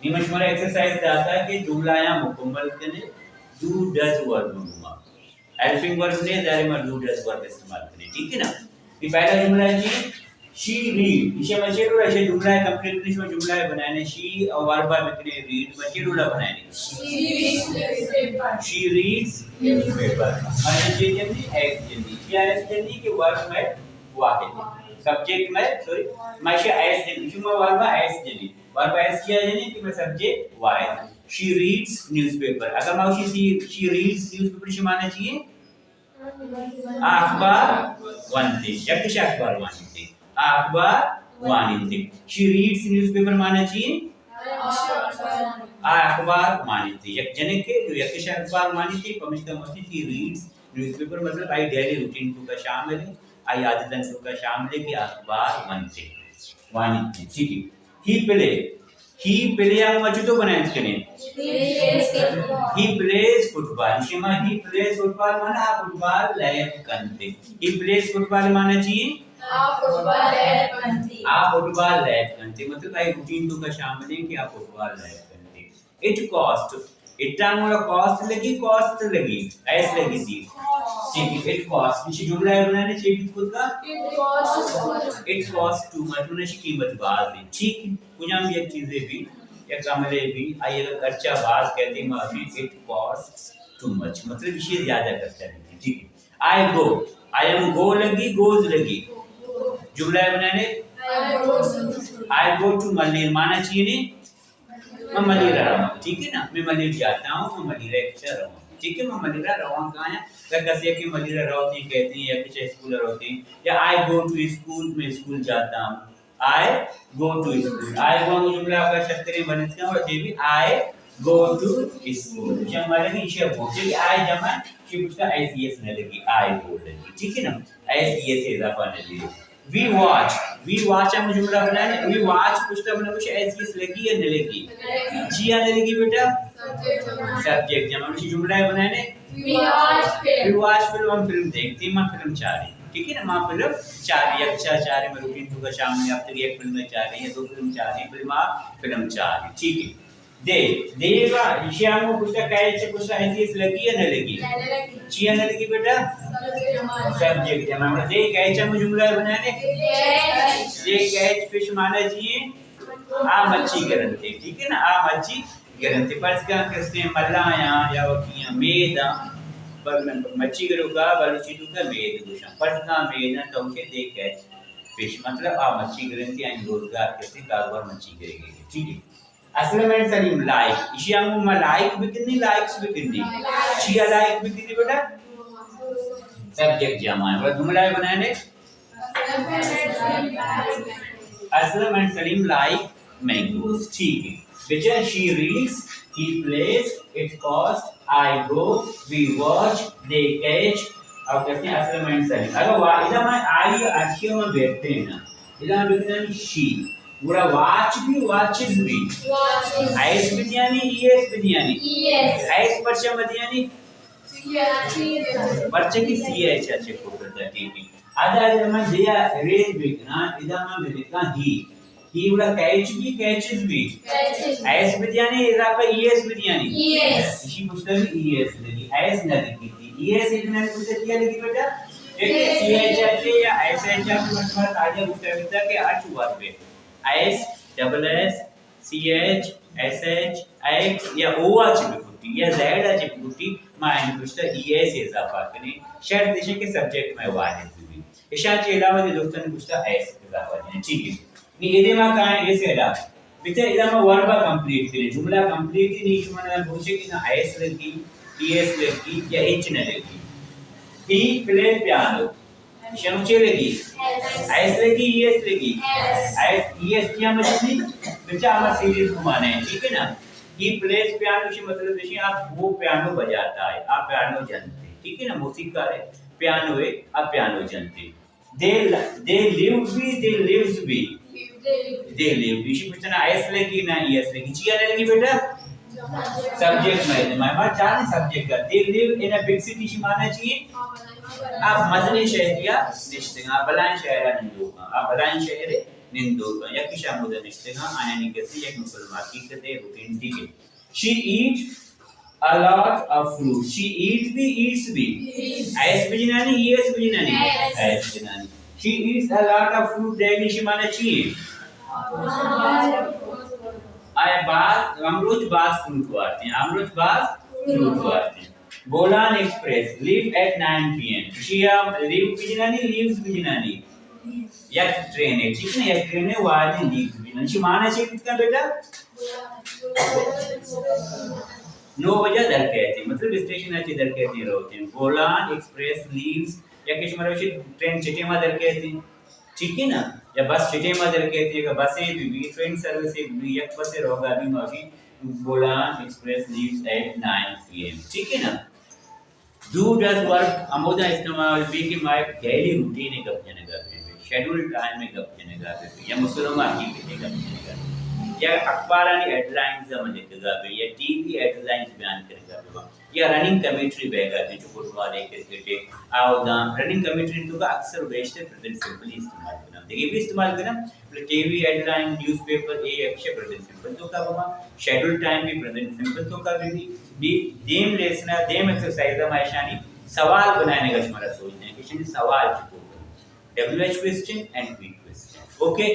निमशमरा exercise दाता है कि जुमला या मुकम्मल करने डू डज वर्ब में हेल्पिंग वर्ब ने दायरे में डू डज वर्ब इस्तेमाल करें, ठीक है ना। ये पहला जुमला है जी शी रीड, इसे मचेरुला इसे जुमला है कंप्लीट इंग्लिश में जुमला है बनाने शी और वर्ब में कितने रीड मचेरुला बनाने शी रीड्स न्यूज़पेपर माने जे जल्दी एस जल्दी क्या एस जल्दी के वर्ब में वाहिद सब्जेक्ट में सॉरी माशा एस जल्दी शुमा वर्ब एस जल्दी वर्ब एस किया जल्दी कि मैं subject Wahid she reads newspaper. अगर माउशी शी रीड्स न्यूज़पेपर से माना चाहिए अखबार वानिते या किस अखबार वानिते अखबार वानिते शी रीड्स न्यूज़पेपर माना चाहिए अखबार मानिते एक जने के जो एक किस अखबार मानिते कमिश्नर मस्ती शी रीड्स न्यूज़पेपर मतलब आई डेली रूटीन का शामिल है आई आदतन का शामिल है कि अखबार वानिते ठीक है। ही प्ले या मजू तो बनाए करें ही प्लेज फुटबॉल शिमा ही प्लेज फुटबॉल माना आप फुटबॉल लैप करते ही प्लेज फुटबॉल माना चाहिए आप फुटबॉल लैप करते मतलब आई रूटीन तो का शामिल है कि आप फुटबॉल लैप करते। इट कॉस्ट इतना मोरा कॉस्ट लगी ऐस लगी थी ठीक है। इट कॉस्ट इसी जुमला है बनाने चाहिए खुद का इट कॉस्ट टू मच उन्हें कीमत बात है ठीक है। कुछ भी एक चीजें भी या कामले भी आई अगर खर्चा बात कहते हैं माफी इट कॉस्ट टू मच मतलब इसे ज्यादा खर्चा नहीं ठीक है। आई एम गो लगी गोज लगी जुमला है बनाने आई गो टू मलिर माना चाहिए नहीं मैं मलिरा रहा हूँ ठीक है ना मैं मलिर जाता हूँ मैं मलिरा अच्छा रहा हूँ ठीक है। मैं मलिरा रहा हूँ कहाँ है कैसे कि मलिरा रहती कहते हैं या कुछ स्कूल रहते हैं या आई गो टू स्कूल मैं स्कूल जाता हूँ आई गो टू स्कूल आई गो जुमला आपका शक्ति बनते हैं और ये भी आई गो टू स्कूल जमा लगी इसे बोलते आई जमा कि उसका एसईएस न लगी आई गो लगी ठीक है ना एसईएस से इजाफा न लगी। वी वॉच हम जुमला बनाए वी वॉच पुस्तक बना कुछ एसईएस लगी या न लगी जी या न लगी बेटा सब्जेक्ट जमा हम जुमला बनाए वी वॉच फिल्म हम फिल्म देखते हैं मां फिल्म चाह रही ठीक है ना मां फिल्म चाह रही है अच्छा चाह रही मैं रूटीन तो का शाम में अब तक एक फिल्म चाह रही है दो फिल्म चाह रही फिल्म चाह रही ठीक है। देगा ईशान को पुस्तक कैसे पुस्तक ऐसी लगी या न लगी जी या न लगी बेटा सब्जेक्ट है मतलब दे कैसे हम जुमला बनाने दे कैच फिश माना चाहिए आ मच्छी करते ठीक है ना आ मच्छी करते पर इसका किसने मल्लाया या वकिया मेदा पर मच्छी करूंगा बलूची दूंगा मेद दूसरा पर्सना मेद तो उनके दे कैच फिश मतलब आ मच्छी करते हैं रोजगार कैसे कारोबार मच्छी करेंगे ठीक है। असल में सलीम लाइक इसी हम लाइक भी कितनी लाइक्स भी कितनी चिया लाइक भी कितनी बेटा सब्जेक्ट जमा है और जुमला बनाने Aslam and Salim like mangoes ठीक है। बेटा she reads he plays it cost I go we watch they catch और कहते हैं असलम एंड सलीम अगर वाहिदा में आई अक्षर में बैठते हैं ना इधर बिकना शी पूरा वाच भी वाचेस भी आइस बिरयानी ईएस बिरयानी आइस परचा बिरयानी परचे की सीएच अच्छे को करता है ठीक है। आधा जमा दिया रेज बिकना इधर में बिकना ही पूरा कैच भी कैचेस भी आइस बिरयानी इधर पे ईएस बिरयानी इसी पुस्तक में ईएस लगी आइस न लिखी थी ईएस इतना पुस्तक क्या लिखी बेटा एक सीएच अच्छे या एसएच मतलब आगे पुस्तक के अर्थ हुआ पे S double S C H S H X या ओ एच बिकुटी या जेड एच बिकुटी माइन पुस्तक ई एस इजाफा करें शर्त दिशे के सब्जेक्ट में वाहिद भी इशा के अलावा ये दोस्तों ने पुस्तक एस इजाफा करें ठीक है। नी इधे में का है एस एला बेटा इधर में वर्ब कंप्लीट करें जुमला कंप्लीट ही नहीं शुमाना पूछे कि ना एस लगी ईएस लगी या एच न लगी ही प्ले पियानो शमचे लगी एस लगी ईएस लगी ईएस क्या मतलब बेटा हमारा सीरीज घुमाने हैं ठीक है ना। ही प्लेस पियानो से मतलब देखिए आप वो पियानो बजाता है आप पियानो जानते हैं ठीक है ना मौसीकार है पियानो है आप पियानो जानते दे लिव भी दे लिव्स भी दे लिव इसी पूछना एस लगी ना ईएस लगी चिया लगी बेटा सब्जेक्ट में मैं चार सब्जेक्ट का they live in a big city से माना चाहिए आप मदनी शहर या निश्चित आप बलान शहर नहीं होगा आप बलान शहर निंदो का या कि शामुदा निश्चयना आयानी कैसे एक मुसलमान की कहते रूटीन ठीक है she eat a lot of fruit she eats भी as बिजनानी yes बिजनानी as बिजनानी she eats a lot of fruit daily she माने चाहिए आया बात हम रोज बात फ्रूट वारते हैं हम रोज बात फ्रूट वारते हैं Bolan express leave at 9 pm शिया लीव बिजनानी लीव्स बिजनानी एक ट्रेन है ठीक है ना एक ट्रेन है वाली लीव्स बिजनानी शी माने चाहिए कितना बेटा 9 बजे दर कहते हैं मतलब स्टेशन अच्छी दर कहते हैं होते हैं बोलान एक्सप्रेस लीव्स या किस मरवशी ट्रेन चिटे में दर कहते हैं ठीक है ना या बस चिटे में दर कहते हैं बस भी ट्रेन सर्विस भी एक बस से रोगा भी नौशी Bolan express leaves at 9 pm ठीक है ना डू डज वर्क अमोदा इस्तेमाल भी कि माय डेली रूटीन है गप जने का शेड्यूल टाइम में गप जने का या मुसलमान की भी गप जने का या अखबारानी हेडलाइंस समझेगा बे या टीवी हेडलाइंस बयान करेगा या रनिंग कमेंट्री बेगा जो फुटबॉल है क्रिकेट आओ दा रनिंग कमेंट्री तो का अक्सर वेस्ट प्रेजेंट सिंपल इस्तेमाल करना देखिए भी इस्तेमाल करना टीवी हेडलाइन न्यूज़पेपर ए अक्षर प्रेजेंट सिंपल तो का बाबा शेड्यूल टाइम भी प्रेजेंट सिंपल तो का भी देम लेसना देम एक्सरसाइज में आशानी सवाल बनाने का हमारा सोचना है कि सवाल WH question and quick question okay